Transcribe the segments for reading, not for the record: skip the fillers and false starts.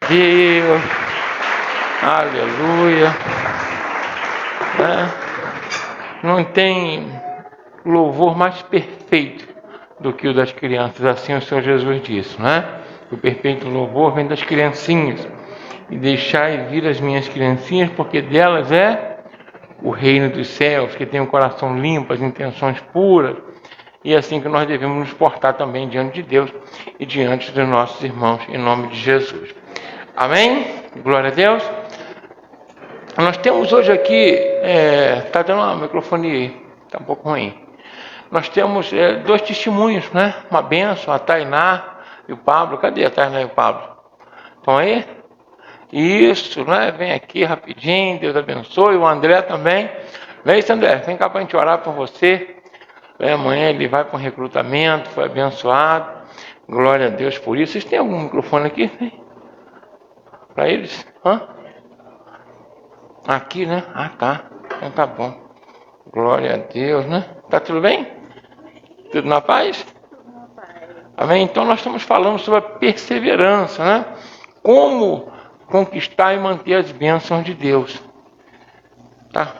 Deus. Aleluia. Não tem louvor mais perfeito do que o das crianças, assim o Senhor Jesus disse, né? O perfeito louvor vem das criancinhas. E deixai vir as minhas criancinhas, porque delas é o reino dos céus, que tem o coração limpo, as intenções puras. E é assim que nós devemos nos portar também diante de Deus e diante dos nossos irmãos, em nome de Jesus. Amém? Glória a Deus. Nós temos hoje aqui, está dando um microfone, está um pouco ruim. Nós temos dois testemunhos, né? Uma bênção, a Tainá e o Pablo. Cadê a Tainá e o Pablo? Estão aí? Isso, né? Vem aqui rapidinho, Deus abençoe. O André também. Vem, André, vem cá para a gente orar por você. Amanhã ele vai para um recrutamento, foi abençoado. Glória a Deus por isso. Vocês têm algum microfone aqui? Para eles? Aqui, né? Ah, tá. Então tá bom. Glória a Deus, né? Tá tudo bem? Tudo na paz? Tudo na paz. Amém? Então nós estamos falando sobre a perseverança, né? Como conquistar e manter as bênçãos de Deus. Tá?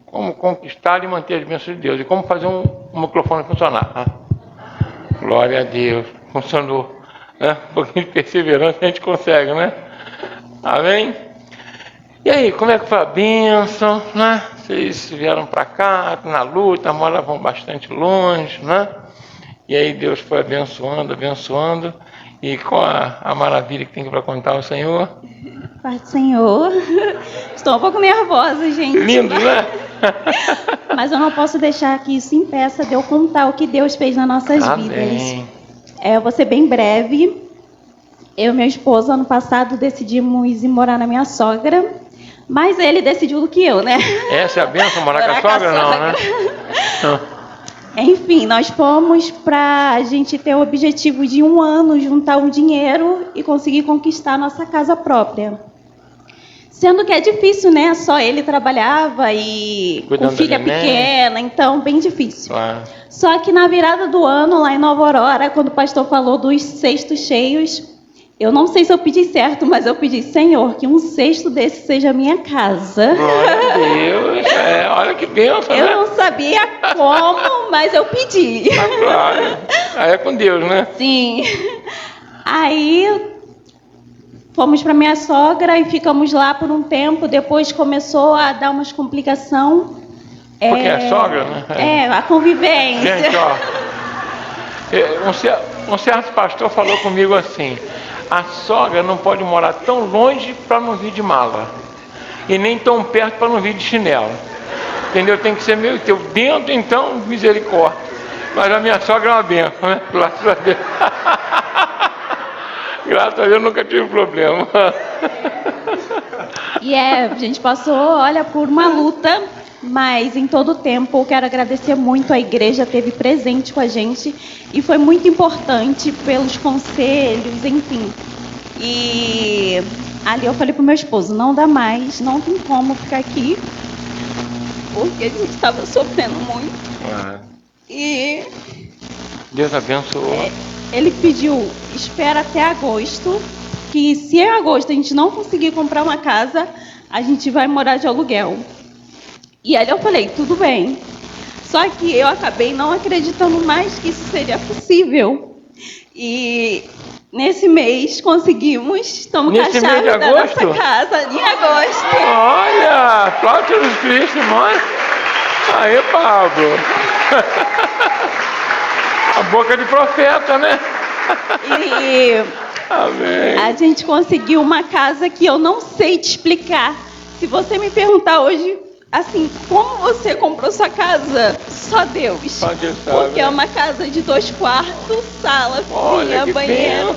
Como conquistar e manter as bênçãos de Deus. E como fazer um microfone funcionar. Glória a Deus. Funcionou. Né? Um pouquinho de perseverança a gente consegue, né? Amém? E aí, como é que foi a bênção, né? Vocês vieram para cá, na luta, moravam bastante longe, né? E aí Deus foi abençoando, abençoando. E qual a maravilha que tem para contar ao Senhor? Pai do Senhor. Estou um pouco nervosa, gente. Lindo, né? Mas eu não posso deixar que isso impeça de eu contar o que Deus fez nas nossas vidas. Eu vou ser bem breve. Eu e minha esposa, ano passado, decidimos ir morar na minha sogra. Mas ele decidiu do que eu, né? Essa é a bênção, morar com a sogra? Não, né? Não. Enfim, nós fomos para a gente ter o objetivo de 1 ano juntar um dinheiro e conseguir conquistar a nossa casa própria. Sendo que é difícil, né? Só ele trabalhava e com filha pequena, então bem difícil. Só que na virada do ano, lá em Nova Aurora, quando o pastor falou dos cestos cheios, eu não sei se eu pedi certo, mas eu pedi, Senhor, que um cesto desse seja a minha casa. Glória a Deus. Olha que bênção, né? Eu não sabia como, mas eu pedi. Claro. Aí é com Deus, né? Sim. Aí fomos para minha sogra e ficamos lá por um tempo. Depois começou a dar umas complicações. Porque é sogra, né? A convivência. Gente, ó, um certo pastor falou comigo assim: a sogra não pode morar tão longe para não vir de mala, e nem tão perto para não vir de chinelo. Entendeu? Tem que ser meio teu dentro, então, misericórdia. Mas a minha sogra é uma bênção, né? Graças a Deus. Graças a Deus nunca tive problema. E a gente passou, olha, por uma luta, mas em todo o tempo eu quero agradecer muito, a igreja esteve presente com a gente e foi muito importante pelos conselhos, enfim. E ali eu falei pro meu esposo, não dá mais, não tem como ficar aqui, porque a gente estava sofrendo muito. E Deus abençoou. Ele pediu, espera até agosto, que se em agosto a gente não conseguir comprar uma casa, a gente vai morar de aluguel. E aí eu falei, tudo bem. Só que eu acabei não acreditando mais que isso seria possível. E nesse mês conseguimos, estamos com a chave da nossa casa em agosto. Olha, aplaude Jesus Cristo, irmão. Aí, Pablo. A boca de profeta, né? E amém. A gente conseguiu uma casa que eu não sei te explicar. Se você me perguntar hoje, assim, como você comprou sua casa? Só Deus. Só Deus sabe, porque é uma casa de 2 quartos, sala, cozinha, banheiro.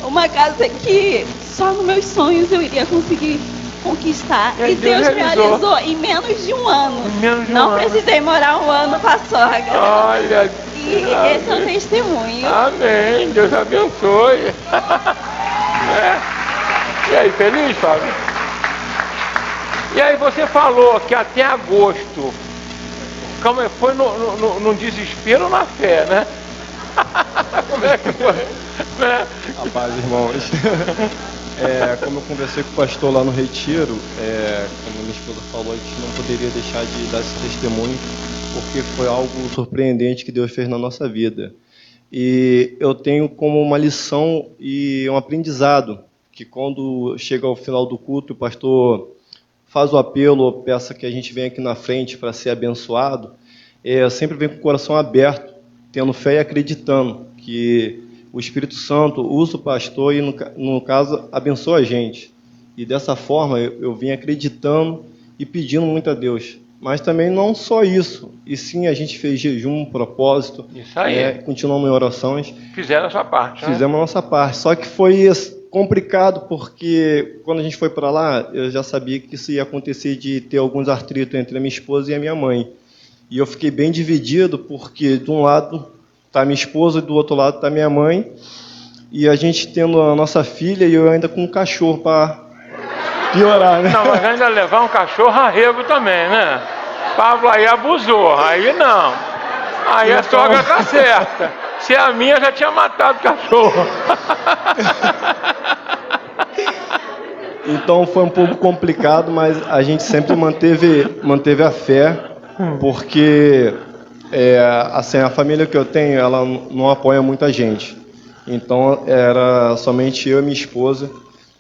Uma casa que só nos meus sonhos eu iria conseguir conquistar. E Deus realizou em menos de 1 ano. Não precisei morar 1 ano com a sogra. Olha, e esse é o testemunho. Amém. Deus abençoe. E aí, feliz, Fábio? E aí você falou que até agosto, foi no desespero ou na fé, né? Como é que foi? Rapaz, irmãos, Como eu conversei com o pastor lá no retiro, como minha esposa falou, a gente não poderia deixar de dar esse testemunho, porque foi algo surpreendente que Deus fez na nossa vida. E eu tenho como uma lição e um aprendizado, que quando chega ao final do culto, o pastor faz o apelo, peça que a gente venha aqui na frente para ser abençoado, eu sempre venho com o coração aberto, tendo fé e acreditando que o Espírito Santo usa o pastor e, no caso, abençoa a gente. E dessa forma eu vim acreditando e pedindo muito a Deus. Mas também não só isso, e sim a gente fez jejum, propósito, Isso aí. continuamos em orações. Fizeram a sua parte, né? Fizemos a nossa parte, só que foi complicado porque quando a gente foi para lá, eu já sabia que isso ia acontecer de ter alguns atritos entre a minha esposa e a minha mãe. E eu fiquei bem dividido porque de um lado está minha esposa e do outro lado está minha mãe, e a gente tendo a nossa filha e eu ainda com um cachorro para piorar, né? Não, mas ainda levar um cachorro arrego também, né? Pablo aí abusou, aí não. Aí a sogra tá certa. Se a minha já tinha matado o cachorro. Então foi um pouco complicado, mas a gente sempre manteve a fé, porque assim, a família que eu tenho, ela não apoia muita gente. Então era somente eu e minha esposa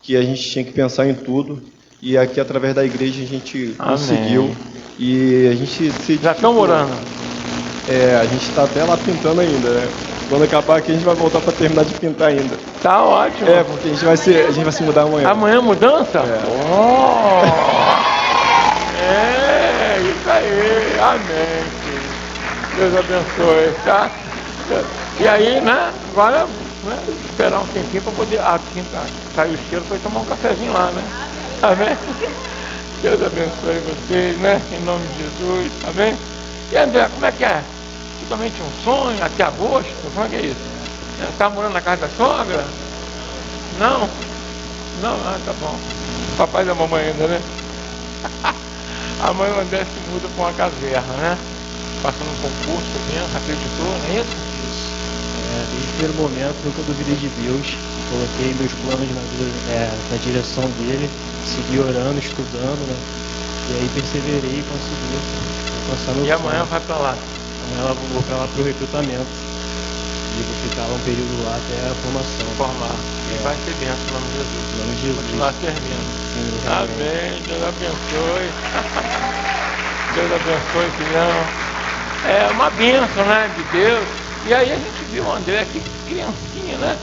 que a gente tinha que pensar em tudo. E aqui através da igreja a gente conseguiu. E a gente se já estão morando? A gente está até lá pintando ainda, né? Quando acabar aqui a gente vai voltar para terminar de pintar ainda. Tá ótimo. Porque a gente vai se mudar amanhã. Amanhã mudança? Oh! Isso aí. Amém. Deus abençoe, tá? E aí, né? Agora, né, esperar um tempinho para poder sair o cheiro para ir tomar um cafezinho lá, né? Amém? Deus abençoe vocês, né? Em nome de Jesus, amém? E André, como é que é? Você também tinha um sonho até agosto? Como é que é isso? Você está morando na casa da sogra? Não? Não, tá bom. Papai da mamãe ainda, né? A mãe do André se muda para uma caserna, né? Passando um concurso, pensa, acreditou, não é isso? Desde o primeiro momento nunca duvidei de Deus, coloquei meus planos na vida, na direção dele, segui orando, estudando, né? E aí perseverei e consegui alcançar meu sonho. E amanhã vai para lá? Amanhã eu vou para lá para o recrutamento. E vou ficar um período lá até a formação. Formar. E vai ser bênção, em nome de Jesus. Em nome de Jesus. Continuar servindo. Sim, amém. Deus abençoe. Deus abençoe, filhão. É uma bênção, né, de Deus. E aí a gente viu o André aqui, criancinha, né?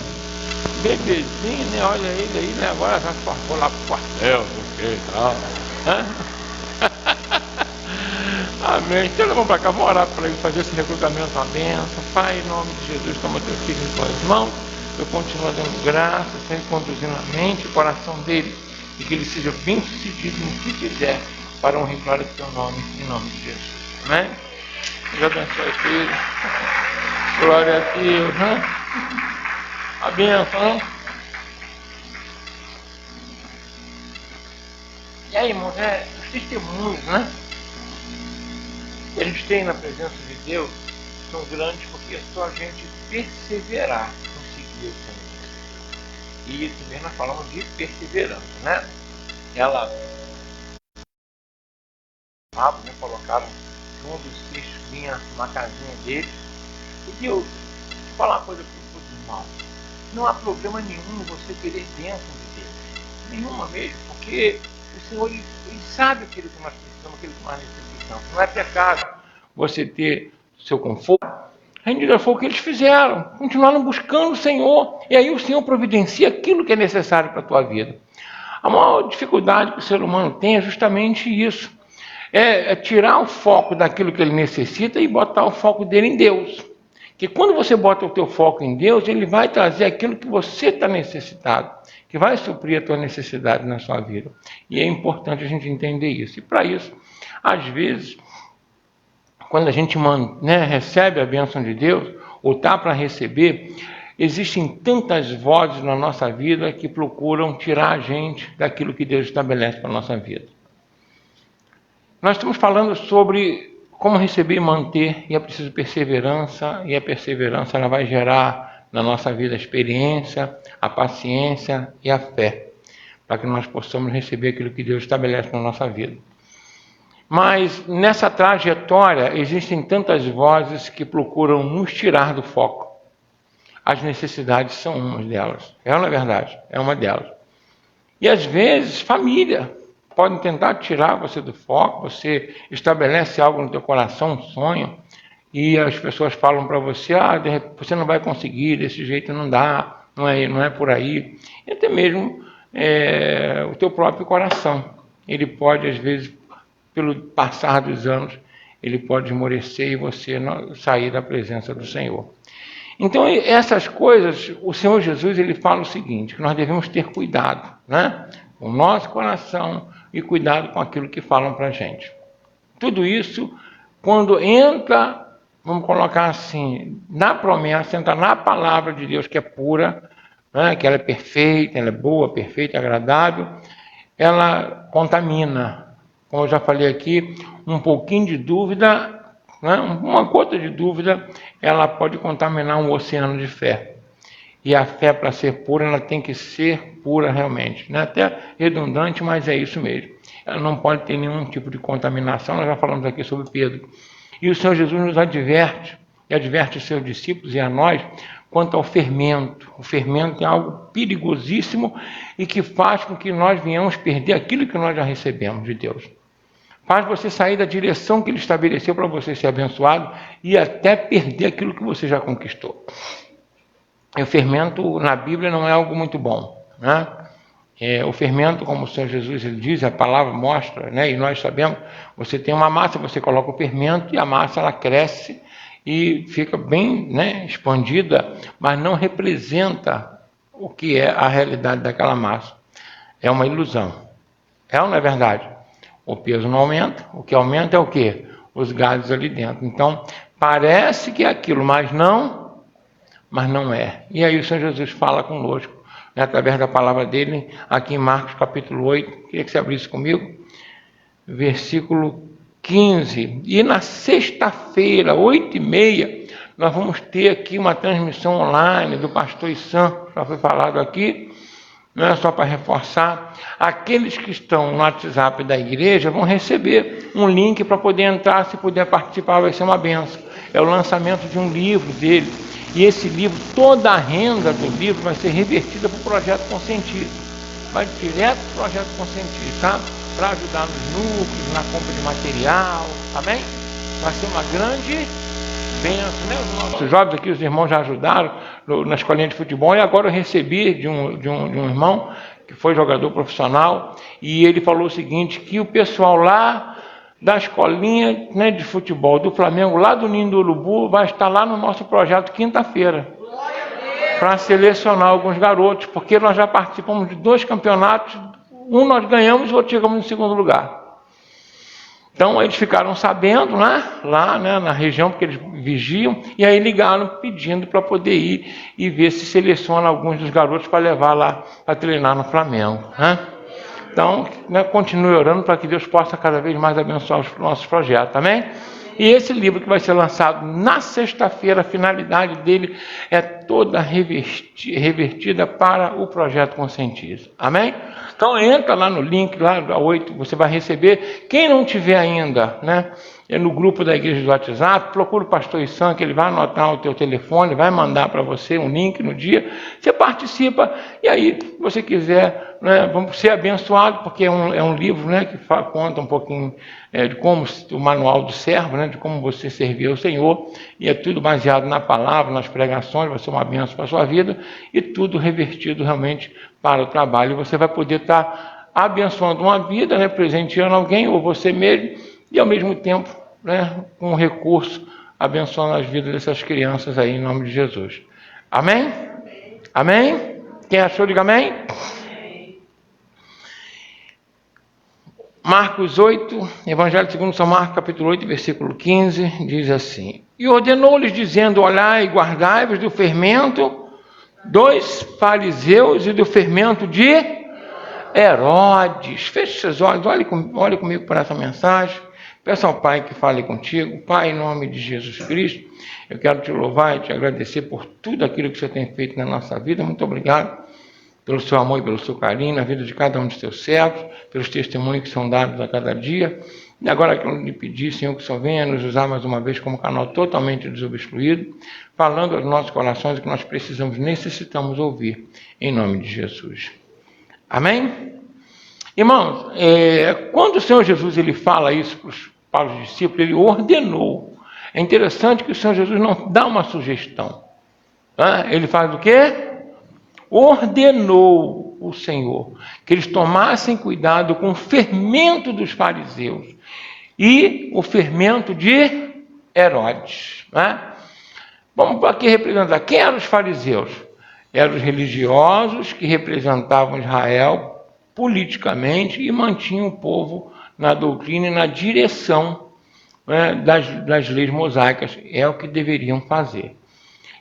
Bebezinho, né? Olha ele aí, né? Agora já foi lá pro quartel, não sei e tal. Amém. Então vamos para cá, vamos orar para ele fazer esse recrutamento, uma bênção. Pai, em nome de Jesus, toma teu filho em tuas mãos. Eu continuo dando graças, Senhor, conduzindo a mente e o coração dele, e que ele seja bem sucedido no que fizer, para honrar e glória do teu nome, em nome de Jesus. Amém? Deus abençoe, filho. Glória a Deus, né? A bênção, né? E aí, irmãos, os testemunhos, né? Que a gente tem na presença de Deus são grandes porque é só a gente perseverar no seguir o Senhor. E também nós falamos de perseverança, né? Ela, né, colocaram um dos três vinha numa casinha deles. E Deus, vou falar uma coisa para os irmãos. Não há problema nenhum você querer bênção de Deus. Nenhuma mesmo, porque o Senhor ele sabe aquilo que nós precisamos, aquilo que nós necessitamos. Não é pecado você ter seu conforto. Ainda foi o que eles fizeram. Continuaram buscando o Senhor. E aí o Senhor providencia aquilo que é necessário para a tua vida. A maior dificuldade que o ser humano tem é justamente isso. É tirar o foco daquilo que ele necessita e botar o foco dele em Deus. Que quando você bota o teu foco em Deus, ele vai trazer aquilo que você está necessitado, que vai suprir a tua necessidade na sua vida. E é importante a gente entender isso. E para isso, às vezes, quando a gente recebe a bênção de Deus, ou está para receber, existem tantas vozes na nossa vida que procuram tirar a gente daquilo que Deus estabelece para a nossa vida. Nós estamos falando sobre como receber e manter, e é preciso perseverança, e a perseverança ela vai gerar na nossa vida a experiência, a paciência e a fé. para que nós possamos receber aquilo que Deus estabelece na nossa vida. Mas nessa trajetória existem tantas vozes que procuram nos tirar do foco. As necessidades são uma delas. É uma verdade, é uma delas. E às vezes família podem tentar tirar você do foco. Você estabelece algo no teu coração, um sonho, e as pessoas falam para você: você não vai conseguir, desse jeito não dá, não é por aí. E até mesmo o teu próprio coração, ele pode às vezes, pelo passar dos anos, ele pode esmorecer e você não sair da presença do Senhor. Então, essas coisas, o Senhor Jesus, ele fala o seguinte, que nós devemos ter cuidado, né? Com o nosso coração e cuidado com aquilo que falam para a gente. Tudo isso, quando entra, vamos colocar assim, na promessa, entra na palavra de Deus, que é pura, né? Que ela é perfeita, ela é boa, perfeita, agradável, ela contamina. Como eu já falei aqui, um pouquinho de dúvida, né? Uma gota de dúvida, ela pode contaminar um oceano de fé. E a fé, para ser pura, ela tem que ser pura realmente. Não é até redundante, mas é isso mesmo. Ela não pode ter nenhum tipo de contaminação. Nós já falamos aqui sobre Pedro. E o Senhor Jesus nos adverte, e adverte os seus discípulos e a nós, quanto ao fermento. O fermento é algo perigosíssimo e que faz com que nós venhamos perder aquilo que nós já recebemos de Deus. Faz você sair da direção que Ele estabeleceu para você ser abençoado e até perder aquilo que você já conquistou. E o fermento na Bíblia não é algo muito bom, né? O fermento, como o Senhor Jesus ele diz, a palavra mostra, né? E nós sabemos, você tem uma massa, você coloca o fermento e a massa ela cresce e fica bem, né, expandida, mas não representa o que é a realidade daquela massa. É uma ilusão. É ou não é verdade? O peso não aumenta, o que aumenta é o quê? Os gases ali dentro. Então, parece que é aquilo, mas não é. E aí o Senhor Jesus fala conosco, né, através da palavra dele, aqui em Marcos capítulo 8, queria que você abrisse comigo, versículo 15. E na sexta-feira, 8h30, nós vamos ter aqui uma transmissão online do pastor Issan, já foi falado aqui. Não é só para reforçar, aqueles que estão no WhatsApp da igreja vão receber um link para poder entrar, se puder participar vai ser uma benção. É o lançamento de um livro dele, e esse livro, toda a renda do livro vai ser revertida para o Projeto Consentir. Vai direto para o Projeto Consentir, tá? Para ajudar nos núcleos, na compra de material, amém? Vai ser uma grande benção, né? Os nossos jovens aqui, os irmãos já ajudaram na escolinha de futebol, e agora eu recebi de um irmão que foi jogador profissional, e ele falou o seguinte, que o pessoal lá da escolinha, né, de futebol do Flamengo, lá do Ninho do Urubu, vai estar lá no nosso projeto quinta-feira, para selecionar alguns garotos, porque nós já participamos de 2 campeonatos, um nós ganhamos e o outro chegamos em segundo lugar. Então eles ficaram sabendo, né, lá, né, na região, porque eles vigiam, e aí ligaram pedindo para poder ir e ver se seleciona alguns dos garotos para levar lá para treinar no Flamengo, né? Então, né, continue orando para que Deus possa cada vez mais abençoar os nossos projetos, amém? E esse livro que vai ser lançado na sexta-feira, a finalidade dele é toda revertida para o Projeto Conscientiza, amém? Então entra lá no link, lá da 8, você vai receber. Quem não tiver ainda, né, no grupo da igreja do WhatsApp, procura o pastor Issan, que ele vai anotar o teu telefone, vai mandar para você um link no dia, você participa, e aí, se você quiser, né, vamos ser abençoado, porque é um livro, né, que conta um pouquinho de como o manual do servo, né, de como você servir ao Senhor, e é tudo baseado na palavra, nas pregações, vai ser uma bênção para a sua vida, e tudo revertido realmente para o trabalho. E você vai poder estar abençoando uma vida, né, presenteando alguém, ou você mesmo, e ao mesmo tempo, né, com recurso, abençoando as vidas dessas crianças aí, em nome de Jesus. Amém? Amém? Quem achou, diga amém. Marcos 8, Evangelho segundo São Marcos, capítulo 8, versículo 15, diz assim: E ordenou-lhes, dizendo, olhai e guardai-vos do fermento dos fariseus e do fermento de Herodes. Feche seus olhos, olhe comigo para essa mensagem. Peça ao Pai que fale contigo. Pai, em nome de Jesus Cristo, eu quero te louvar e te agradecer por tudo aquilo que você tem feito na nossa vida. Muito obrigado pelo seu amor e pelo seu carinho na vida de cada um dos seus servos, pelos testemunhos que são dados a cada dia. E agora quero lhe pedir, Senhor, que o Senhor venha nos usar mais uma vez como canal totalmente desobstruído, falando aos nossos corações o que nós precisamos, necessitamos ouvir, em nome de Jesus. Amém? Irmãos, quando o Senhor Jesus ele fala isso para os discípulos, ele ordenou. É interessante que o Senhor Jesus não dá uma sugestão. Ele faz o quê? Ordenou o Senhor que eles tomassem cuidado com o fermento dos fariseus e o fermento de Herodes. Vamos aqui representar. Quem eram os fariseus? Eram os religiosos que representavam Israel politicamente e mantinham o povo na doutrina e na direção das leis mosaicas. É o que deveriam fazer.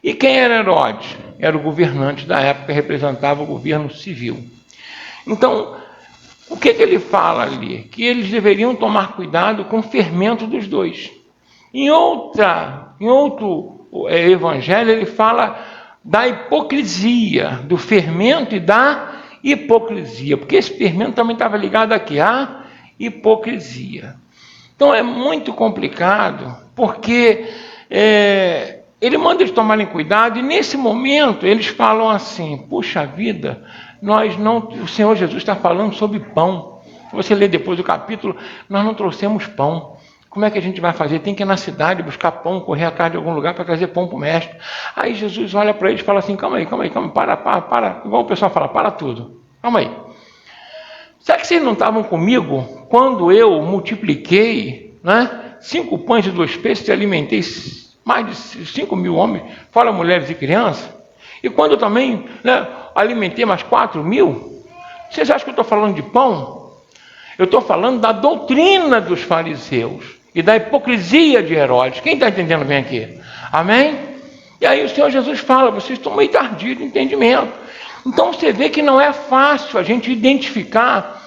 E quem era Herodes? Era o governante da época, representava o governo civil. Então, o que ele fala ali? Que eles deveriam tomar cuidado com o fermento dos dois. Em outro evangelho, ele fala da hipocrisia, do fermento e da hipocrisia, porque esse fermento também estava ligado aqui, à hipocrisia. Então é muito complicado, porque ele manda eles tomarem cuidado, e nesse momento eles falam assim: puxa vida, o Senhor Jesus está falando sobre pão. Se você ler depois o capítulo, nós não trouxemos pão. Como é que a gente vai fazer? Tem que ir na cidade buscar pão, correr atrás de algum lugar para trazer pão para o mestre. Aí Jesus olha para eles e fala assim: calma aí, para. Igual o pessoal fala, para tudo. Calma aí. Será que vocês não estavam comigo quando eu multipliquei 5 pães e 2 peixes e alimentei mais de 5.000 homens, fora mulheres e crianças? E quando eu também alimentei mais 4.000? Vocês acham que eu estou falando de pão? Eu estou falando da doutrina dos fariseus e da hipocrisia de Herodes. Quem está entendendo bem aqui? Amém? E aí o Senhor Jesus fala: vocês estão meio tardios de entendimento. Então você vê que não é fácil a gente identificar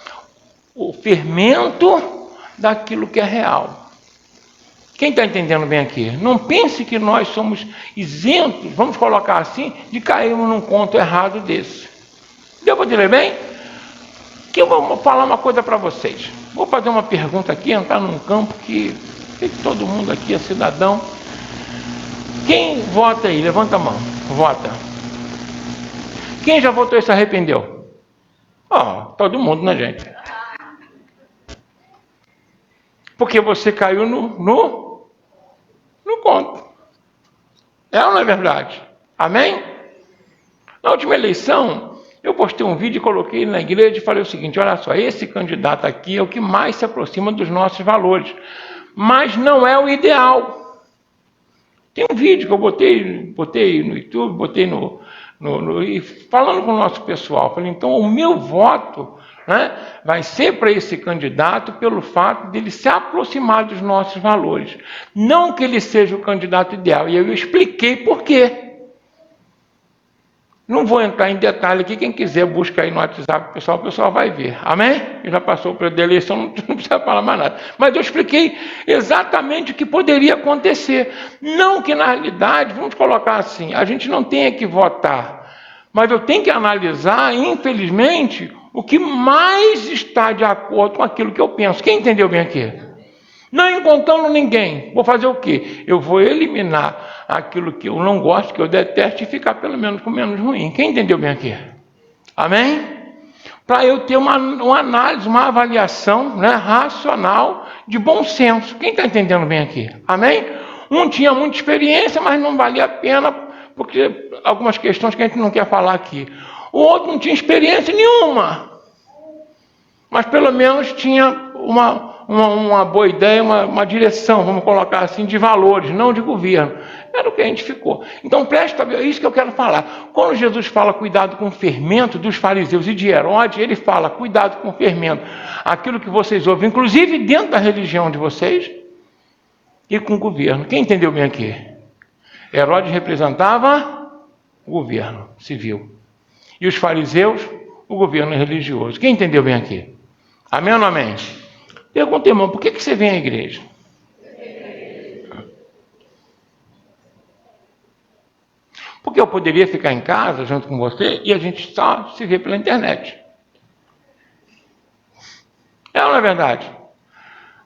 o fermento daquilo que é real. Quem está entendendo bem aqui? Não pense que nós somos isentos, vamos colocar assim, de cairmos num conto errado desse. Deu para entender bem? Que eu vou falar uma coisa para vocês. Vou fazer uma pergunta aqui, entrar num campo que todo mundo aqui é cidadão. Quem vota aí? Levanta a mão. Vota. Quem já votou e se arrependeu? Todo mundo, né, gente? Porque você caiu no conto. É ou não é verdade? Amém? Na última eleição, eu postei um vídeo e coloquei na igreja e falei o seguinte: olha só, esse candidato aqui é o que mais se aproxima dos nossos valores, mas não é o ideal. Tem um vídeo que eu botei no YouTube, botei e falando com o nosso pessoal, falei: então o meu voto vai ser para esse candidato pelo fato dele se aproximar dos nossos valores, não que ele seja o candidato ideal. E eu expliquei por quê. Não vou entrar em detalhe aqui, quem quiser busca aí no WhatsApp, o pessoal vai ver. Amém? Já passou o período da eleição, não precisa falar mais nada. Mas eu expliquei exatamente o que poderia acontecer. Não que na realidade, vamos colocar assim, a gente não tenha que votar, mas eu tenho que analisar, infelizmente, o que mais está de acordo com aquilo que eu penso. Quem entendeu bem aqui? Não encontrando ninguém, vou fazer o quê? Eu vou eliminar aquilo que eu não gosto, que eu detesto, e ficar pelo menos com menos ruim. Quem entendeu bem aqui? Amém? Para eu ter uma análise, uma avaliação racional, de bom senso. Quem está entendendo bem aqui? Amém? Um tinha muita experiência, mas não valia a pena, porque algumas questões que a gente não quer falar aqui. O outro não tinha experiência nenhuma, mas pelo menos tinha uma boa ideia, uma direção, vamos colocar assim, de valores, não de governo. Era o que a gente ficou. Então presta atenção, é isso que eu quero falar. Quando Jesus fala cuidado com o fermento dos fariseus e de Herodes, ele fala cuidado com o fermento, aquilo que vocês ouvem, inclusive dentro da religião de vocês, e com o governo. Quem entendeu bem aqui? Herodes representava o governo civil, e os fariseus, o governo religioso. Quem entendeu bem aqui? Amém ou não amém? Pergunta, irmão, por que você vem à igreja? Por Porque eu poderia ficar em casa junto com você e a gente só se vê pela internet. É ou não é verdade?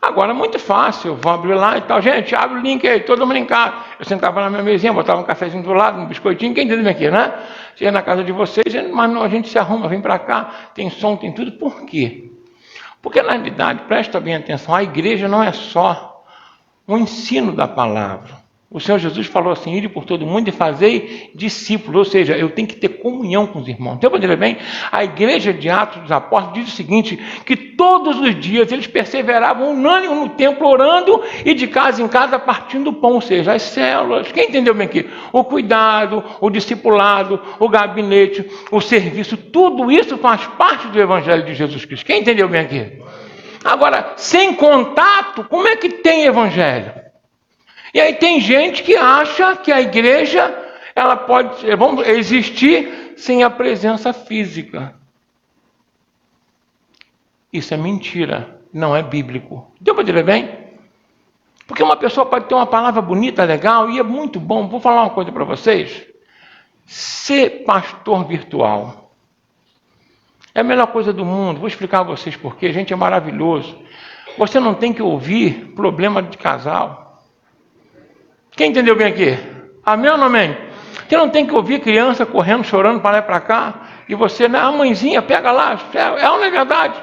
Agora, muito fácil, vou abrir lá e tal. Gente, abre o link aí, todo mundo em casa. Eu sentava na minha mesinha, botava um cafezinho do lado, um biscoitinho, quem entende aqui, né? Chega na casa de vocês, mas não, a gente se arruma, vem para cá, tem som, tem tudo. Por quê? Porque, na realidade, presta bem atenção, a igreja não é só o ensino da palavra. O Senhor Jesus falou assim, ide por todo mundo e fazei discípulos, ou seja, eu tenho que ter comunhão com os irmãos. Então, poderia bem, a igreja de Atos dos Apóstolos diz o seguinte, que todos os dias eles perseveravam unânime no templo, orando e de casa em casa partindo o pão, ou seja, as células. Quem entendeu bem aqui? O cuidado, o discipulado, o gabinete, o serviço, tudo isso faz parte do Evangelho de Jesus Cristo. Quem entendeu bem aqui? Agora, sem contato, como é que tem Evangelho? E aí tem gente que acha que a igreja ela pode existir sem a presença física. Isso é mentira, não é bíblico. Deu para entender bem? Porque uma pessoa pode ter uma palavra bonita, legal, e é muito bom. Vou falar uma coisa para vocês. Ser pastor virtual é a melhor coisa do mundo. Vou explicar a vocês por quê. Gente, é maravilhoso. Você não tem que ouvir problema de casal. Quem entendeu bem aqui? Amém ou não amém? Você não tem que ouvir criança correndo, chorando para lá e para cá, e você, né, a mãezinha, pega lá, é ou não é verdade?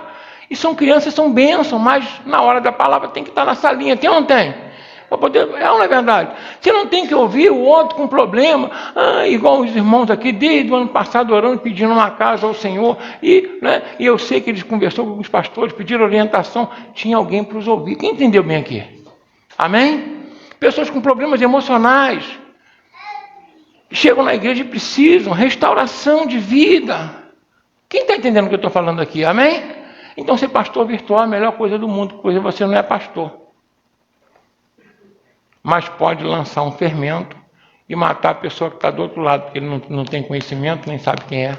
E são crianças, são bênçãos, mas na hora da palavra tem que estar na salinha, tem ou não tem? Para poder, é ou não é verdade? Você não tem que ouvir o outro com problema, igual os irmãos aqui, desde o ano passado, orando, pedindo uma casa ao Senhor, e eu sei que eles conversaram com os pastores, pediram orientação, tinha alguém para os ouvir. Quem entendeu bem aqui? Amém? Pessoas com problemas emocionais chegam na igreja e precisam restauração de vida. Quem está entendendo o que eu estou falando aqui? Amém? Então ser pastor virtual é a melhor coisa do mundo, porque você não é pastor. Mas pode lançar um fermento e matar a pessoa que está do outro lado, porque ele não tem conhecimento, nem sabe quem é.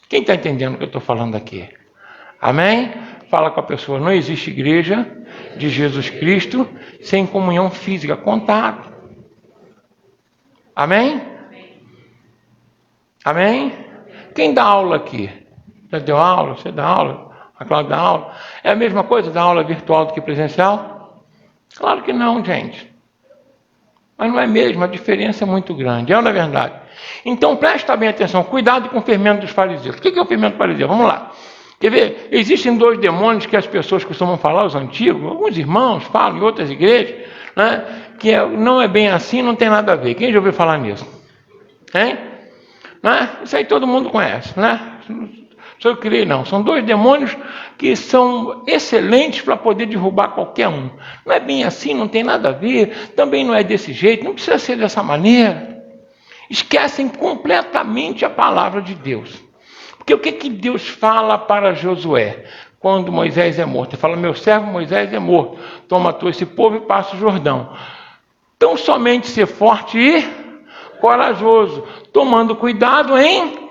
Quem está entendendo o que eu estou falando aqui? Amém? Fala com a pessoa, não existe igreja de Jesus Cristo sem comunhão física, contato. Amém? Amém? Quem dá aula aqui? Já deu aula? Você dá aula? A Cláudia dá aula? É a mesma coisa dar aula virtual do que presencial? Claro que não, gente. Mas não é mesmo, a diferença é muito grande, é ou não é verdade? Então presta bem atenção, cuidado com o fermento dos fariseus. O que é o fermento fariseu? Vamos lá. Quer ver? Existem 2 demônios que as pessoas costumam falar, os antigos, alguns irmãos falam em outras igrejas, né, que não é bem assim, não tem nada a ver. Quem já ouviu falar nisso? Hein? Né? Isso aí todo mundo conhece, né? Só eu criei, não. São 2 demônios que são excelentes para poder derrubar qualquer um. Não é bem assim, não tem nada a ver, também não é desse jeito, não precisa ser dessa maneira. Esquecem completamente a palavra de Deus. Porque o que Deus fala para Josué quando Moisés é morto? Ele fala, meu servo Moisés é morto, toma tu esse povo e passa o Jordão. Então somente ser forte e corajoso, tomando cuidado em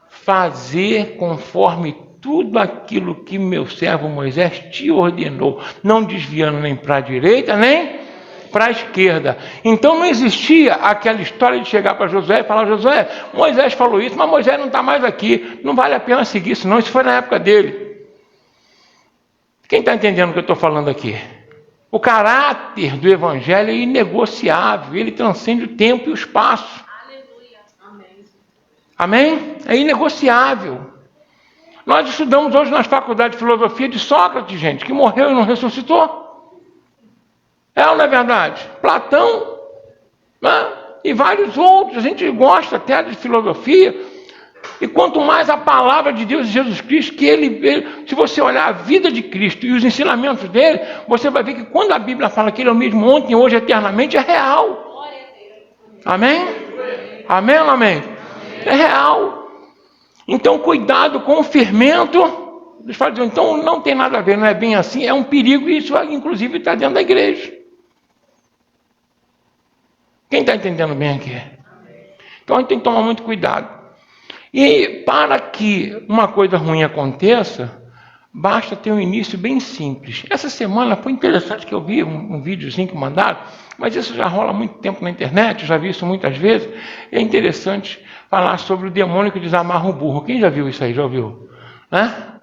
fazer conforme tudo aquilo que meu servo Moisés te ordenou, não desviando nem para a direita, nem para a esquerda. Então não existia aquela história de chegar para Josué e falar, Josué, Moisés falou isso, mas Moisés não está mais aqui, não vale a pena seguir isso não, isso foi na época dele. Quem está entendendo o que eu estou falando aqui? O caráter do evangelho é inegociável, ele transcende o tempo e o espaço. Aleluia. Amém. Amém? É inegociável. Nós estudamos hoje nas faculdades de filosofia de Sócrates, gente, que morreu e não ressuscitou. É ou não é verdade? Platão, né? E vários outros, a gente gosta até de filosofia, e quanto mais a palavra de Deus e Jesus Cristo, que ele, se você olhar a vida de Cristo e os ensinamentos dele, você vai ver que quando a Bíblia fala que ele é o mesmo ontem, hoje, eternamente, é real. Amém? Amém ou não amém? É real. Então, cuidado com o fermento dos fariseus. Então, não tem nada a ver, não é bem assim, é um perigo, e isso, inclusive, está dentro da igreja. Quem está entendendo bem aqui? Então a gente tem que tomar muito cuidado. E para que uma coisa ruim aconteça, basta ter um início bem simples. Essa semana foi interessante que eu vi um videozinho que mandaram, mas isso já rola há muito tempo na internet, eu já vi isso muitas vezes. É interessante falar sobre o demônio que desamarra o burro. Quem já viu isso aí? Já ouviu? Né?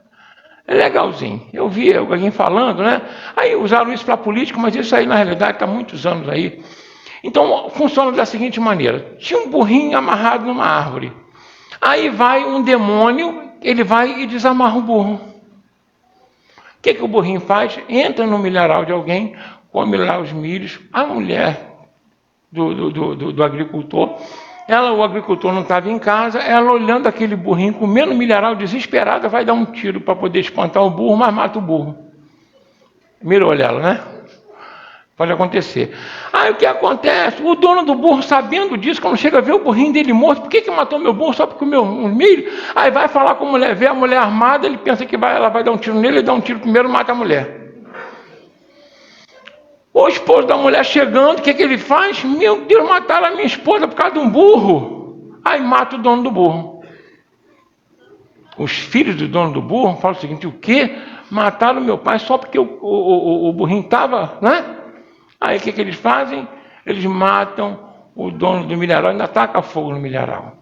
É legalzinho. Eu vi alguém falando, né? Aí usaram isso para político, mas isso aí na realidade está há muitos anos aí. Então funciona da seguinte maneira: tinha um burrinho amarrado numa árvore. Aí vai um demônio, ele vai e desamarra o burro. O que o burrinho faz? Entra no milharal de alguém, come lá os milhos. A mulher do agricultor, o agricultor não estava em casa, ela olhando aquele burrinho, comendo milharal, desesperada, vai dar um tiro para poder espantar o burro, mas mata o burro. Mirou ela, né? Pode acontecer. Aí o que acontece? O dono do burro, sabendo disso, quando chega a ver o burrinho dele morto, por que matou meu burro? Só porque comeu um milho? Aí vai falar com a mulher, vê a mulher armada, ele pensa que ela vai dar um tiro nele, ele dá um tiro primeiro e mata a mulher. O esposo da mulher chegando, o que ele faz? Meu Deus, mataram a minha esposa por causa de um burro. Aí mata o dono do burro. Os filhos do dono do burro falam o seguinte: o quê? Mataram meu pai só porque o burrinho estava, né? Aí o que eles fazem? Eles matam o dono do milharal, ainda taca fogo no milharal.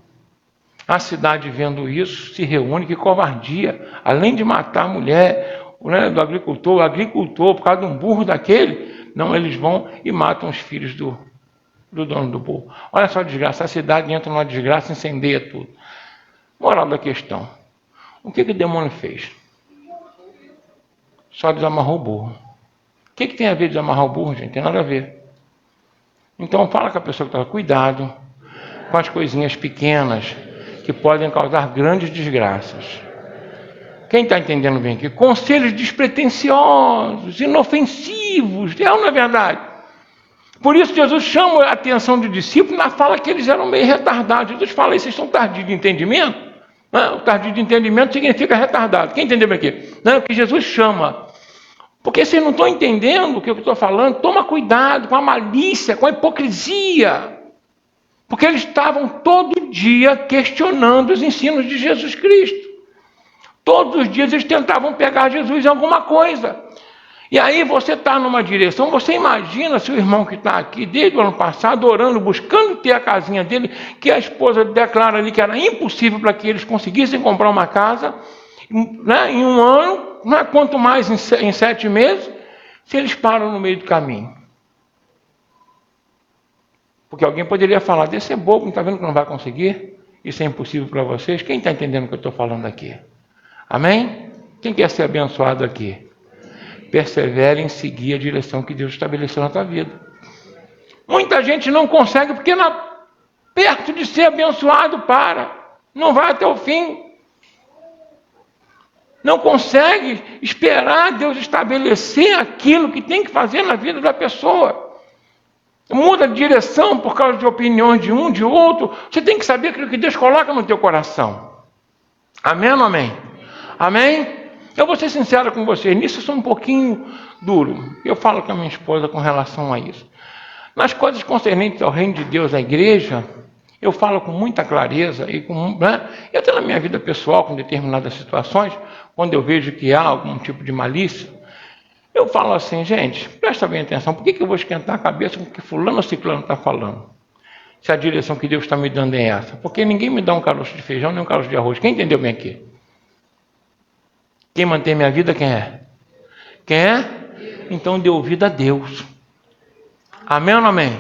A cidade, vendo isso, se reúne, que covardia. Além de matar a mulher, né, do agricultor, o agricultor, por causa de um burro daquele, não, eles vão e matam os filhos do dono do burro. Olha só a desgraça, a cidade entra numa desgraça, incendeia tudo. Moral da questão: o que o demônio fez? Só desamarrou o burro. O que tem a ver desamarrar o burro, gente? Tem nada a ver. Então fala com a pessoa que está, cuidado com as coisinhas pequenas que podem causar grandes desgraças. Quem está entendendo bem aqui? Conselhos despretensiosos, inofensivos, é ou não é verdade? Por isso Jesus chama a atenção dos discípulos na fala que eles eram meio retardados. Jesus fala: vocês são tardios de entendimento? Não, o tardio de entendimento significa retardado. Quem entendeu bem aqui? Não, é o que Jesus chama. Porque vocês não estão entendendo o que eu estou falando. Toma cuidado com a malícia, com a hipocrisia. Porque eles estavam todo dia questionando os ensinos de Jesus Cristo. Todos os dias eles tentavam pegar Jesus em alguma coisa. E aí você está numa direção, você imagina se o irmão que está aqui desde o ano passado, orando, buscando ter a casinha dele, que a esposa declara ali que era impossível para que eles conseguissem comprar uma casa, né, em um ano, né, quanto mais em 7 meses, se eles param no meio do caminho. Porque alguém poderia falar: desse é bobo, não está vendo que não vai conseguir? Isso é impossível para vocês? Quem está entendendo o que eu estou falando aqui? Amém? Quem quer ser abençoado aqui? Persevere em seguir a direção que Deus estabeleceu na tua vida. Muita gente não consegue porque perto de ser abençoado não vai até o fim. Não consegue esperar Deus estabelecer aquilo que tem que fazer na vida da pessoa. Muda de direção por causa de opiniões de um, de outro. Você tem que saber aquilo que Deus coloca no teu coração. Amém ou não amém? Amém? Eu vou ser sincero com vocês, nisso eu sou um pouquinho duro. Eu falo com a minha esposa com relação a isso. Nas coisas concernentes ao reino de Deus, à igreja, eu falo com muita clareza, e até na minha vida pessoal, com determinadas situações, quando eu vejo que há algum tipo de malícia, eu falo assim: gente, presta bem atenção, por que eu vou esquentar a cabeça com o que fulano ou ciclano está falando? Se a direção que Deus está me dando é essa. Porque ninguém me dá um caroço de feijão, nem um caroço de arroz. Quem entendeu bem aqui? Quem mantém minha vida, quem é? Quem é? Então dê ouvido a Deus. Amém ou não amém?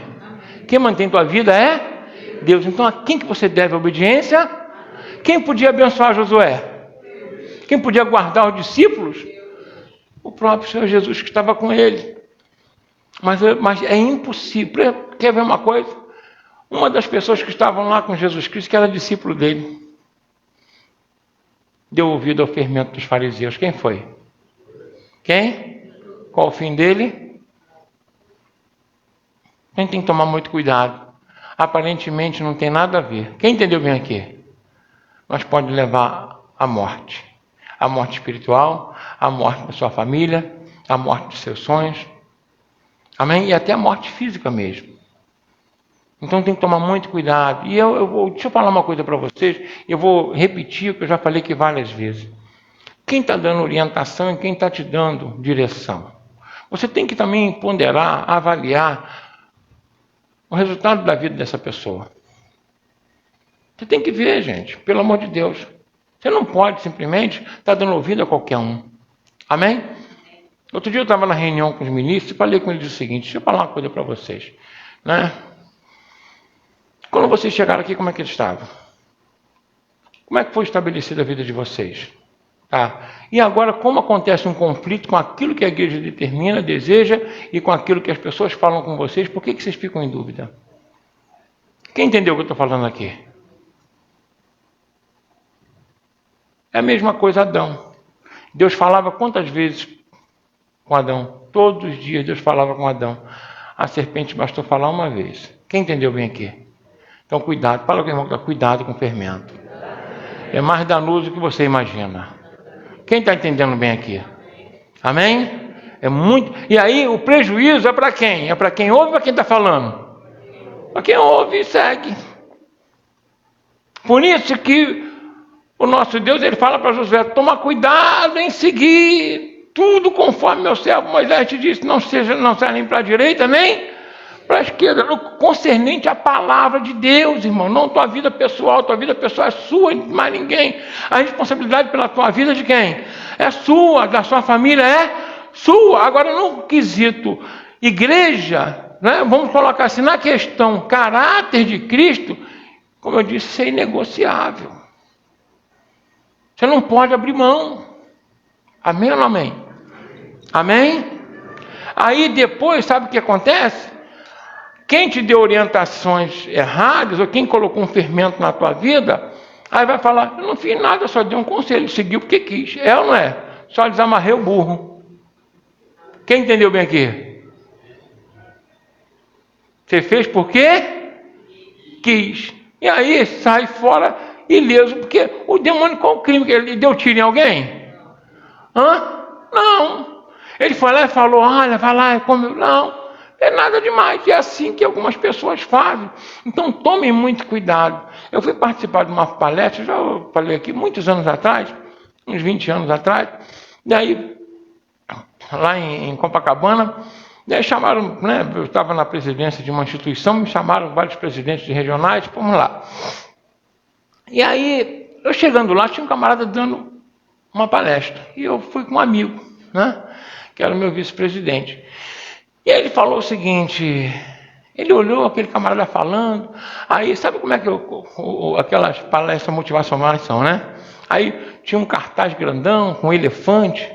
Quem mantém tua vida é Deus. Então a quem que você deve obediência? Quem podia abençoar Josué? Quem podia guardar os discípulos? O próprio Senhor Jesus que estava com ele. Mas é impossível. Quer ver uma coisa? Uma das pessoas que estavam lá com Jesus Cristo, que era discípulo dele, deu ouvido ao fermento dos fariseus. Quem foi? Quem? Qual o fim dele? A gente tem que tomar muito cuidado. Aparentemente não tem nada a ver. Quem entendeu bem aqui? Mas pode levar à morte. A morte espiritual, a morte da sua família, a morte dos seus sonhos. Amém? E até a morte física mesmo. Então tem que tomar muito cuidado. E deixa eu falar uma coisa para vocês, eu vou repetir o que eu já falei aqui várias vezes. quem está dando orientação e quem está te dando direção. Você tem que também ponderar, avaliar o resultado da vida dessa pessoa. Você tem que ver, gente, pelo amor de Deus. Você não pode simplesmente estar dando ouvido a qualquer um. Amém? Outro dia eu estava na reunião com os ministros e falei com eles o seguinte, deixa eu falar uma coisa para vocês. Né? Quando vocês chegaram aqui, como é que eles estavam? Como é que foi estabelecida a vida de vocês? Tá? E agora, como acontece um conflito com aquilo que a igreja determina, deseja, e com aquilo que as pessoas falam com vocês, por que vocês ficam em dúvida? Quem entendeu o que eu estou falando aqui? É a mesma coisa Adão. Deus falava quantas vezes com Adão? Todos os dias Deus falava com Adão. A serpente bastou falar uma vez. Quem entendeu bem aqui? Então cuidado, fala com o irmão que está cuidado com o fermento. É mais danoso do que você imagina. Quem está entendendo bem aqui? Amém? É muito. E aí o prejuízo é para quem? É para quem ouve ou para quem está falando? Para quem ouve e segue. Por isso que o nosso Deus, ele fala para Josué, toma cuidado em seguir tudo conforme meu servo Moisés te disse, não sai nem para a direita, nem para a esquerda, concernente à palavra de Deus, irmão, não tua vida pessoal é sua, mais ninguém. A responsabilidade pela tua vida de quem? É sua, da sua família é sua. Agora, no quesito igreja, né, vamos colocar assim, na questão caráter de Cristo, como eu disse, isso é inegociável. Você não pode abrir mão. Amém ou não amém? Amém? Aí depois, sabe o que acontece? Quem te deu orientações erradas, ou quem colocou um fermento na tua vida, aí vai falar, eu não fiz nada, eu só dei um conselho, seguiu porque quis. É ou não é? Só desamarrei o burro. Quem entendeu bem aqui? Você fez porque quis. E aí sai fora ileso, porque o demônio, qual o crime que ele deu tiro em alguém? Hã? Não. Ele foi lá e falou, olha, vai lá e come. Não. É nada demais, é assim que algumas pessoas fazem. Então tomem muito cuidado. Eu fui participar de uma palestra, já falei aqui, muitos anos atrás, uns 20 anos atrás, daí, lá em Copacabana, daí chamaram, né, eu estava na presidência de uma instituição, me chamaram vários presidentes de regionais, vamos lá. E aí, eu chegando lá, tinha um camarada dando uma palestra, e eu fui com um amigo, né, que era o meu vice-presidente. E aí ele falou o seguinte, ele olhou aquele camarada falando, aí sabe como é que aquelas palestras motivacionais são, né? Aí tinha um cartaz grandão, com um elefante,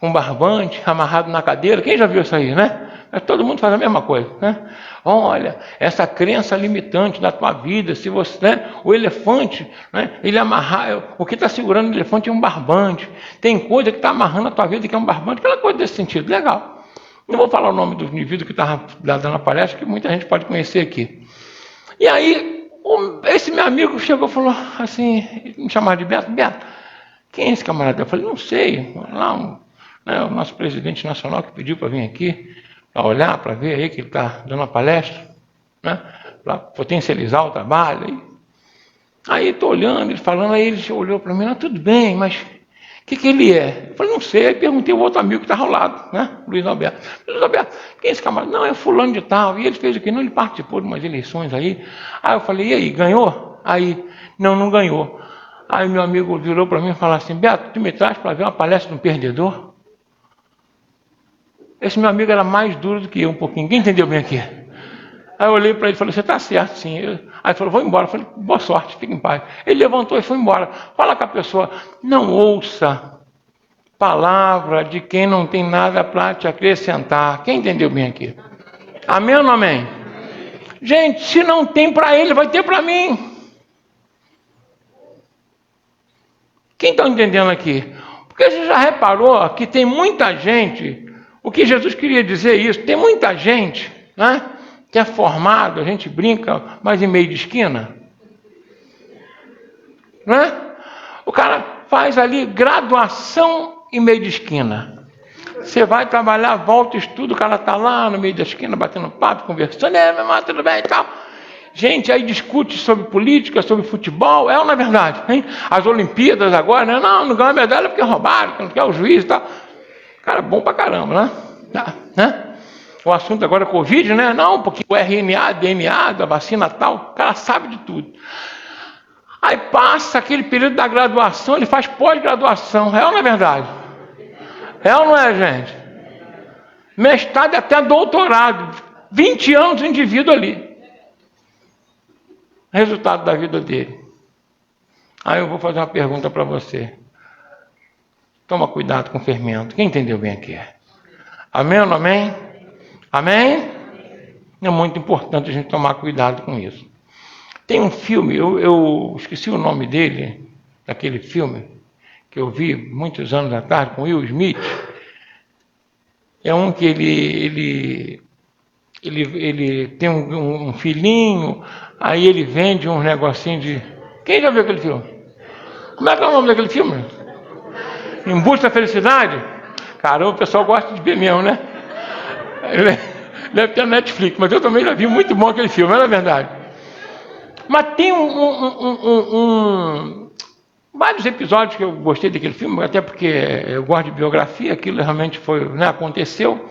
com um barbante, amarrado na cadeira, quem já viu isso aí, né? Mas todo mundo faz a mesma coisa, né? Olha, essa crença limitante da tua vida, se você, né? O elefante, né? Ele amarrar, o que está segurando o elefante é um barbante, tem coisa que está amarrando a tua vida que é um barbante, aquela coisa desse sentido, legal. Não vou falar o nome do indivíduo que estava dando a palestra, que muita gente pode conhecer aqui. E aí, esse meu amigo chegou e falou assim, me chamava de Beto, Beto, quem é esse camarada? Eu falei, não sei, lá né, o nosso presidente nacional que pediu para vir aqui, para olhar, para ver aí que ele está dando uma palestra, né, para potencializar o trabalho. Aí estou olhando, ele falando, aí ele olhou para mim, não, tudo bem, mas o que ele é? Eu falei, não sei. Aí perguntei ao outro amigo que estava ao lado, né? Luiz Alberto. Luiz Alberto, quem é esse camarada? Não, é fulano de tal. E ele fez o quê? Não, ele participou de umas eleições aí. Aí eu falei, e aí, ganhou? Aí, não ganhou. Aí meu amigo virou para mim e falou assim, Beto, tu me traz para ver uma palestra de um perdedor? Esse meu amigo era mais duro do que eu um pouquinho. Quem entendeu bem aqui? Aí eu olhei para ele e falei, você está certo, sim. Aí ele falou, vou embora. Eu falei, boa sorte, fica em paz. Ele levantou e foi embora. Fala com a pessoa, não ouça palavra de quem não tem nada para te acrescentar. Quem entendeu bem aqui? Amém ou não amém? Gente, se não tem para ele, vai ter para mim. Quem está entendendo aqui? Porque você já reparou que tem muita gente, o que Jesus queria dizer isso, tem muita gente, né? Que é formado, a gente brinca, mas em meio de esquina. Né? O cara faz ali graduação em meio de esquina. Você vai trabalhar, volta, estuda, o cara está lá no meio da esquina, batendo papo, conversando, meu irmão, tudo bem e tal. Gente, aí discute sobre política, sobre futebol, é ou não é verdade? Hein? As Olimpíadas agora, né? Não ganhou a medalha porque roubaram, porque não quer o juiz e tal. Cara, bom pra caramba, né? O assunto agora é Covid, né? Não, porque o RNA, DNA, da vacina tal, o cara sabe de tudo. Aí passa aquele período da graduação, ele faz pós-graduação, é ou não é verdade? É ou não é, gente? Mestrado até doutorado, 20 anos de indivíduo ali. Resultado da vida dele. Aí eu vou fazer uma pergunta para você. Toma cuidado com o fermento. Quem entendeu bem aqui? Amém ou não amém? Amém? É muito importante a gente tomar cuidado com isso. Tem um filme, eu esqueci o nome dele, daquele filme, que eu vi muitos anos atrás, com Will Smith. É um que ele tem um filhinho, aí ele vende um negocinho de... Quem já viu aquele filme? Como é que é o nome daquele filme? Em Busca da Felicidade? Caramba, o pessoal gosta de ver mesmo, né? Deve ter na Netflix, mas eu também já vi, muito bom aquele filme, não é verdade? Mas tem vários episódios que eu gostei daquele filme, até porque eu gosto de biografia, aquilo realmente foi, né, aconteceu.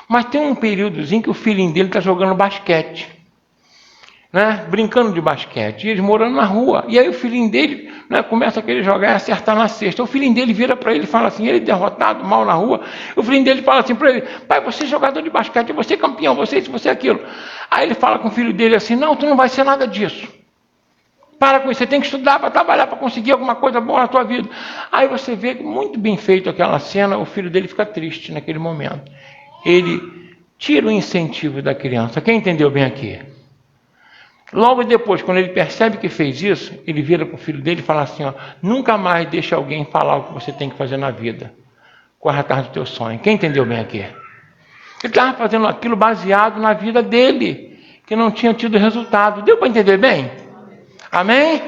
Mas tem um períodozinho que o filhinho dele está jogando basquete, né, brincando de basquete, e eles morando na rua. E aí o filhinho dele, né, começa a querer jogar e acertar na cesta. O filhinho dele vira para ele e fala assim, ele derrotado, mal na rua. O filhinho dele fala assim para ele, pai, você é jogador de basquete, você é campeão, você isso, você é aquilo. Aí ele fala com o filho dele assim, não, tu não vai ser nada disso. Para com isso, você tem que estudar para trabalhar, para conseguir alguma coisa boa na tua vida. Aí você vê que muito bem feito aquela cena, o filho dele fica triste naquele momento. Ele tira o incentivo da criança. Quem entendeu bem aqui? Logo depois, quando ele percebe que fez isso, ele vira para o filho dele e fala assim, ó, nunca mais deixe alguém falar o que você tem que fazer na vida. Corre atrás do teu sonho. Quem entendeu bem aqui? Ele estava fazendo aquilo baseado na vida dele, que não tinha tido resultado. Deu para entender bem? Amém?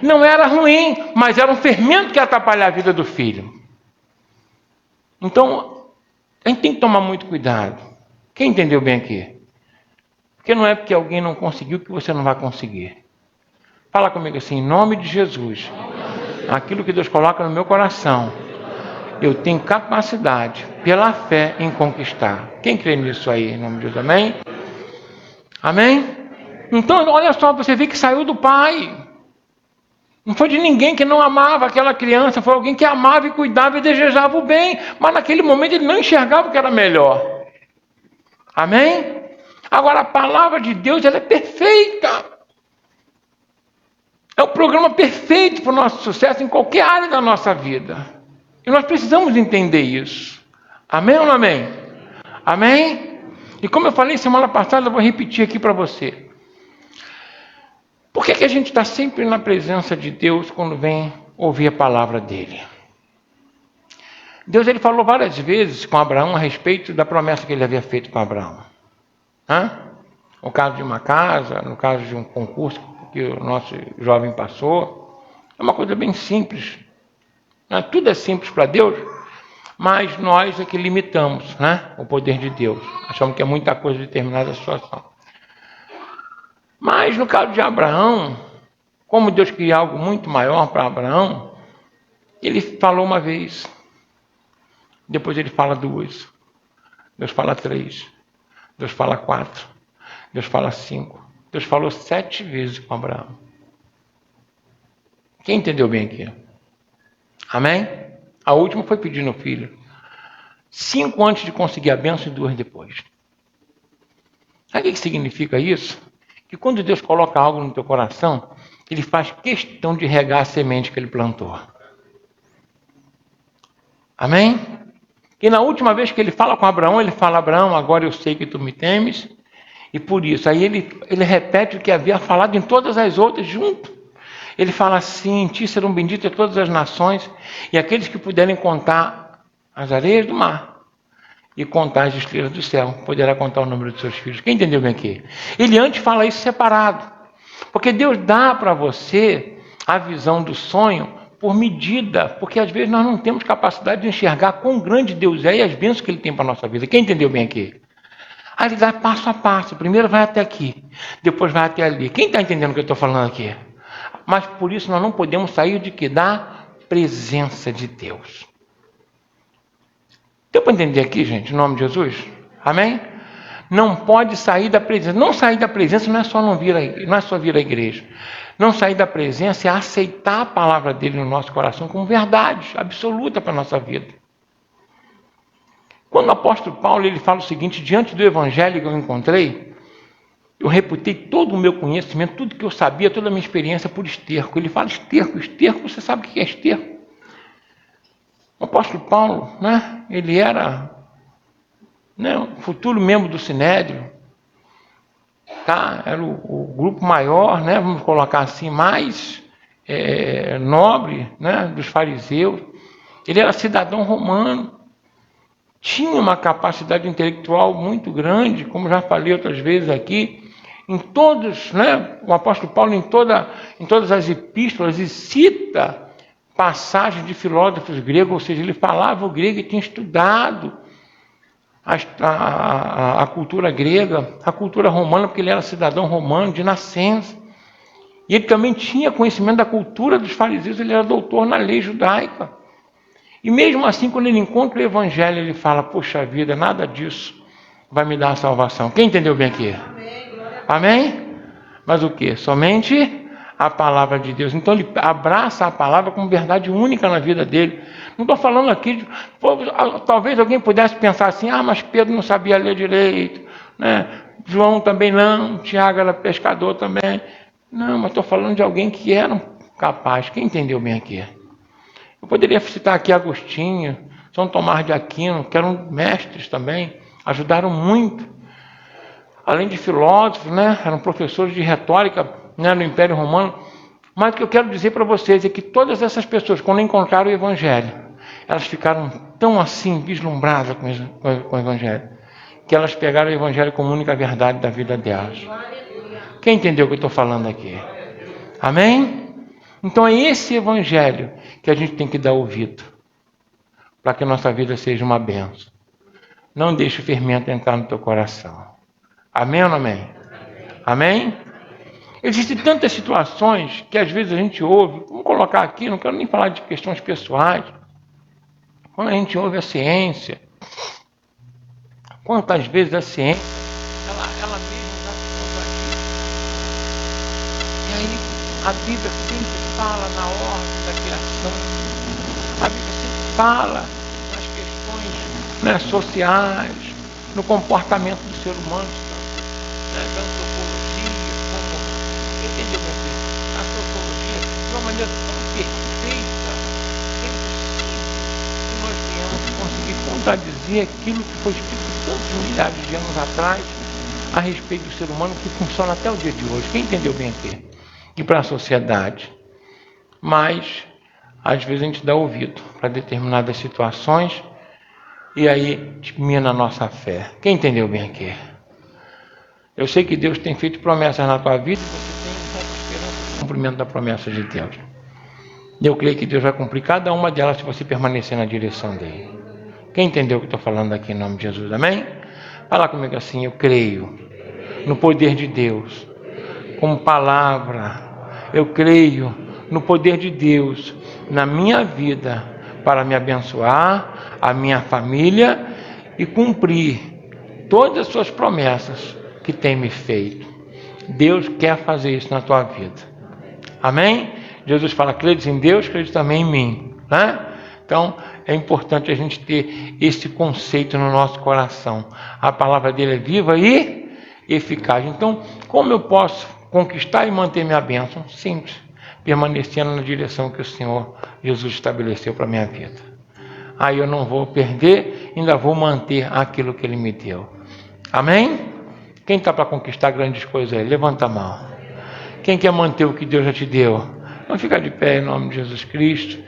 Não era ruim, mas era um fermento que ia atrapalhar a vida do filho. Então, a gente tem que tomar muito cuidado. Quem entendeu bem aqui? Porque não é porque alguém não conseguiu que você não vai conseguir. Fala comigo assim, em nome de Jesus. Aquilo que Deus coloca no meu coração, eu tenho capacidade, pela fé, em conquistar. Quem crê nisso aí, em nome de Jesus? Amém? Amém? Então, olha só, você vê que saiu do pai. Não foi de ninguém que não amava aquela criança, foi alguém que amava e cuidava e desejava o bem, mas naquele momento ele não enxergava o que era melhor. Amém? Agora, a palavra de Deus, ela é perfeita. É o programa perfeito para o nosso sucesso em qualquer área da nossa vida. E nós precisamos entender isso. Amém ou não amém? Amém? E como eu falei semana passada, eu vou repetir aqui para você. Por que a gente está sempre na presença de Deus quando vem ouvir a palavra dele? Deus ele falou várias vezes com Abraão a respeito da promessa que ele havia feito com Abraão. No caso de uma casa, no caso de um concurso que o nosso jovem passou. É uma coisa bem simples. Né? Tudo é simples para Deus, mas nós é que limitamos, né, o poder de Deus. Achamos que é muita coisa de determinada situação. Mas no caso de Abraão, como Deus queria algo muito maior para Abraão, ele falou uma vez, depois ele fala duas, Deus fala 3, Deus fala 4, Deus fala 5, Deus falou 7 vezes com Abraão. Quem entendeu bem aqui? Amém? A última foi pedindo o filho. 5 antes de conseguir a bênção e 2 depois. Sabe o que significa isso? Que quando Deus coloca algo no teu coração, ele faz questão de regar a semente que ele plantou. Amém? E na última vez que ele fala com Abraão, ele fala, Abraão, agora eu sei que tu me temes, e por isso. Aí ele repete o que havia falado em todas as outras junto. Ele fala assim, em ti serão benditas todas as nações, e aqueles que puderem contar as areias do mar, e contar as estrelas do céu, poderá contar o número de seus filhos. Quem entendeu bem aqui? Ele antes fala isso separado. Porque Deus dá para você a visão do sonho por medida. Porque às vezes nós não temos capacidade de enxergar quão grande Deus é e as bênçãos que Ele tem para a nossa vida. Quem entendeu bem aqui? Aí ele dá passo a passo. Primeiro vai até aqui, depois vai até ali. Quem está entendendo o que eu estou falando aqui? Mas por isso nós não podemos sair de que? Da presença de Deus. Deu para entender aqui, gente, em nome de Jesus? Amém? Não pode sair da presença. Não sair da presença não é só vir à igreja. Não sair da presença é aceitar a palavra dele no nosso coração como verdade absoluta para a nossa vida. Quando o apóstolo Paulo ele fala o seguinte: diante do evangelho que eu encontrei, eu reputei todo o meu conhecimento, tudo que eu sabia, toda a minha experiência por esterco. Ele fala esterco, você sabe o que é esterco? O apóstolo Paulo, né, ele era futuro membro do Sinédrio, tá? Era o grupo maior, né, vamos colocar assim, mais nobre, né, dos fariseus. Ele era cidadão romano, tinha uma capacidade intelectual muito grande, como já falei outras vezes aqui. Em todos, né, o apóstolo Paulo em todas as epístolas ele cita passagens de filósofos gregos, ou seja, ele falava o grego e tinha estudado a cultura grega, a cultura romana, porque ele era cidadão romano de nascença. E ele também tinha conhecimento da cultura dos fariseus, ele era doutor na lei judaica. E mesmo assim, quando ele encontra o evangelho, ele fala: poxa vida, nada disso vai me dar a salvação. Quem entendeu bem aqui? Amém? Mas o que? Somente a palavra de Deus. Então ele abraça a palavra como verdade única na vida dele. Não estou falando aqui, talvez alguém pudesse pensar assim: mas Pedro não sabia ler direito, né? João também não, Tiago era pescador também. Não, mas estou falando de alguém que era capaz. Quem entendeu bem aqui? Eu poderia citar aqui Agostinho, São Tomás de Aquino, que eram mestres também, ajudaram muito. Além de filósofos, né, eram professores de retórica, né, no Império Romano. Mas o que eu quero dizer para vocês é que todas essas pessoas, quando encontraram o Evangelho, elas ficaram tão assim, vislumbradas com o Evangelho, que elas pegaram o Evangelho como única verdade da vida delas. Quem entendeu o que eu estou falando aqui? Amém? Então é esse Evangelho que a gente tem que dar ouvido, para que a nossa vida seja uma bênção. Não deixe o fermento entrar no teu coração. Amém ou não amém? Amém? Existem tantas situações que às vezes a gente ouve, vamos colocar aqui, não quero nem falar de questões pessoais, quando a gente ouve a ciência, quantas vezes a ciência, ela mesma dá contradiz. E aí a Bíblia sempre fala na ordem da criação, a Bíblia sempre fala nas questões, né, sociais, no comportamento do ser humano, da antropologia, como entendeu aqui? A antropologia de uma maneira tão perfeita, é impossível que nós venhamos conseguir contradizer aquilo que foi escrito tantos milhares de anos atrás a respeito do ser humano, que funciona até o dia de hoje. Quem entendeu bem aqui? E para a sociedade. Mas às vezes a gente dá ouvido para determinadas situações e aí mina a nossa fé. Quem entendeu bem aqui? Eu sei que Deus tem feito promessas na tua vida e você tem tanta esperança no cumprimento da promessa de Deus. Eu creio que Deus vai cumprir cada uma delas se você permanecer na direção dele. Quem entendeu o que estou falando aqui em nome de Jesus? Amém? Fala comigo assim: eu creio no poder de Deus como palavra. Eu creio no poder de Deus na minha vida para me abençoar, a minha família e cumprir todas as suas promessas que tem me feito. Deus quer fazer isso na tua vida. Amém? Jesus fala: credes em Deus, credes também em mim, né? Então é importante a gente ter esse conceito no nosso coração. A palavra dele é viva e eficaz. Então, como eu posso conquistar e manter minha bênção? Simples, permanecendo na direção que o Senhor Jesus estabeleceu para a minha vida. Aí eu não vou perder, ainda vou manter aquilo que ele me deu. Amém? Quem está para conquistar grandes coisas aí? Levanta a mão. Quem quer manter o que Deus já te deu? Vamos ficar de pé em nome de Jesus Cristo.